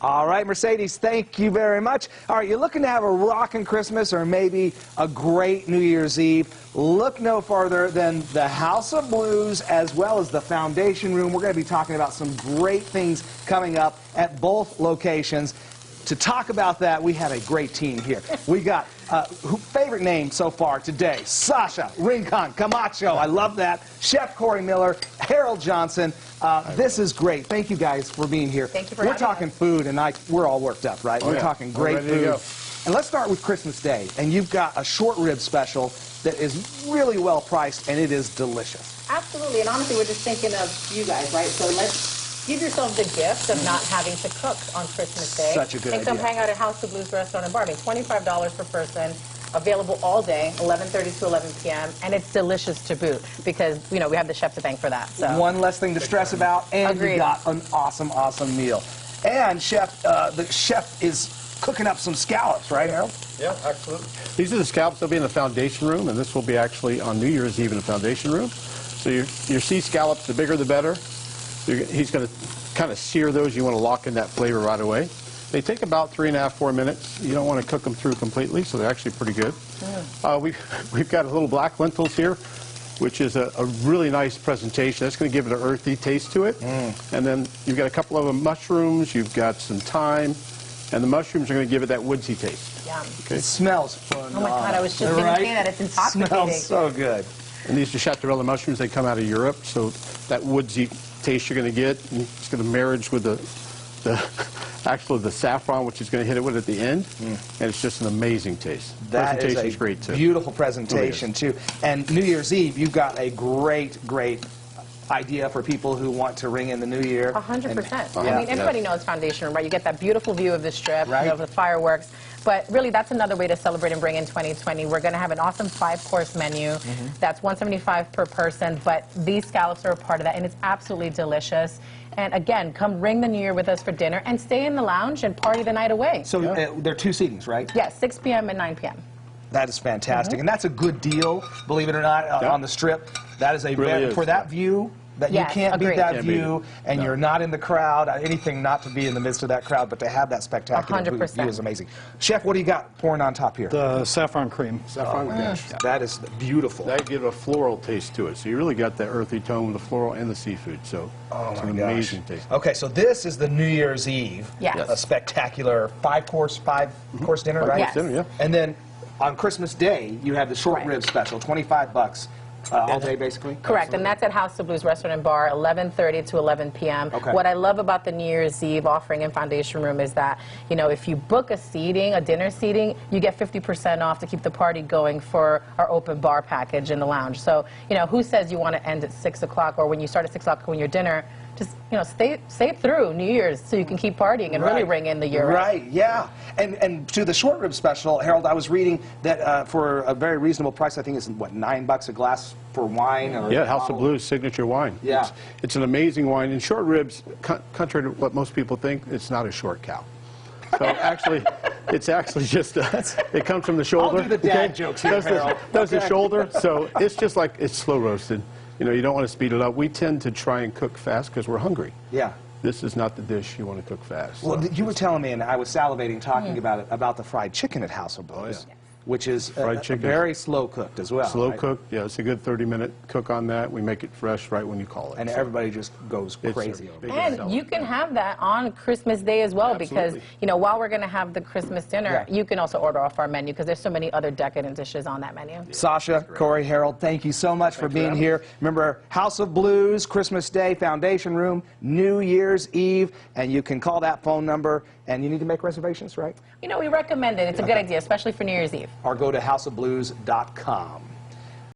All right, Mercedes, thank you very much. All right, you're looking to have a rockin' Christmas or maybe a great New Year's Eve. Look no farther than the House of Blues as well as the Foundation Room. We're going to be talking about some great things coming up at both locations. To talk about that, we have a great team here. We got favorite name so far today, Sasha Rincon Camacho. I love that. Chef Corey Miller, Harold Johnson. This is great. Thank you guys for being here. Thank you for We're talking food, and we're all worked up, right? We're talking great food. And let's start with Christmas Day. And you've got a short rib special that is really well priced, and it is delicious. Absolutely. And honestly, we're just thinking of you guys, right? So let's give yourself the gift of not having to cook on Christmas Day. Such a good idea. And come hang out at House of Blues Restaurant and Bar. I mean, $25 per person, available all day, 11:30 to 11 p.m. And it's delicious to boot because, you know, we have the chef to thank for that. So. One less thing to stress about, and you got an awesome, awesome meal. And the chef is cooking up some scallops, right, Harold? Yeah, absolutely. These are the scallops that'll be in the Foundation Room, and this will be actually on New Year's Eve in the Foundation Room. So your sea scallops, the bigger the better. He's going to kind of sear those. You want to lock in that flavor right away. They take about 3.5 to 4 minutes. You don't want to cook them through completely, so they're actually pretty good. We've got a little black lentils here, which is a really nice presentation. That's going to give it an earthy taste to it. And then you've got a couple of mushrooms. You've got some thyme, and the mushrooms are going to give it that woodsy taste. Yum. Okay. It smells fun. Oh my God, I was just going to say that. It's intoxicating. Smells so good. And these are chateaurella mushrooms. They come out of Europe, so that woodsy taste you're going to get, and it's going to marriage with actually the saffron, which is going to hit it with at the end, and it's just an amazing taste. That Presentation is is great too. Beautiful presentation too. And New Year's Eve, you've got a great idea for people who want to ring in the new year. 100%. I mean, everybody knows Foundation Room, right? You get that beautiful view of the Strip, you know, the fireworks. But really, that's another way to celebrate and bring in 2020. We're going to have an awesome 5-course menu. That's $175 per person, but these scallops are a part of that, and it's absolutely delicious. And again, come ring the new year with us for dinner and stay in the lounge and party the night away. So there are 2 seatings, right? Yes, 6 p.m. and 9 p.m. That is fantastic. And that's a good deal, believe it or not, on the Strip. That is a for that view. That you can't beat that view, and you're not in the crowd. Anything not to be in the midst of that crowd, but to have that spectacular view is amazing. Chef, what do you got pouring on top here? The saffron cream. Saffron dash. That is beautiful. That gives a floral taste to it. So you really got that earthy tone with the floral and the seafood. So it's an amazing taste. Okay, so this is the New Year's Eve. Yes. A spectacular 5-course dinner, right? Yes. Dinner, yeah. And then on Christmas Day, you have the short rib special, $25. All day, basically? Correct, and that's at House of Blues Restaurant and Bar, 11:30 to 11 p.m. What I love about the New Year's Eve offering in Foundation Room is that, you know, if you book a dinner seating, you get 50% off to keep the party going for our open bar package in the lounge. So, you know, who says you want to end at 6 o'clock, or when you start at 6 o'clock when your dinner, just, you know, stay through New Year's so you can keep partying and really ring in the year. Right, yeah. And to the short rib special, Harold, I was reading that for a very reasonable price, I think it's, what, $9 a glass for wine? Or House of Blues signature wine. Yeah. It's an amazing wine. And short ribs, contrary to what most people think, it's not a short cow. So actually, it's actually just, it comes from the shoulder. I'll do the dad jokes here, Harold. Does the shoulder. So it's just like, it's slow roasted. You know, you don't want to speed it up. We tend to try and cook fast because we're hungry. Yeah. This is not the dish you want to cook fast. Well, you were telling me, and I was salivating talking about the fried chicken at House of Blues. Which is very slow cooked as well. Slow cooked, yeah. It's a good 30-minute cook on that. We make it fresh right when you call it. And everybody just goes crazy over it. And you can have that on Christmas Day as well, because, you know, while we're going to have the Christmas dinner, you can also order off our menu because there's so many other decadent dishes on that menu. Sasha, Corey, Harold, thank you so much for being here. Remember, House of Blues, Christmas Day, Foundation Room, New Year's Eve, and you can call that phone number. And you need to make reservations, right? You know, we recommend it. It's a good idea, especially for New Year's Eve. Or go to houseofblues.com.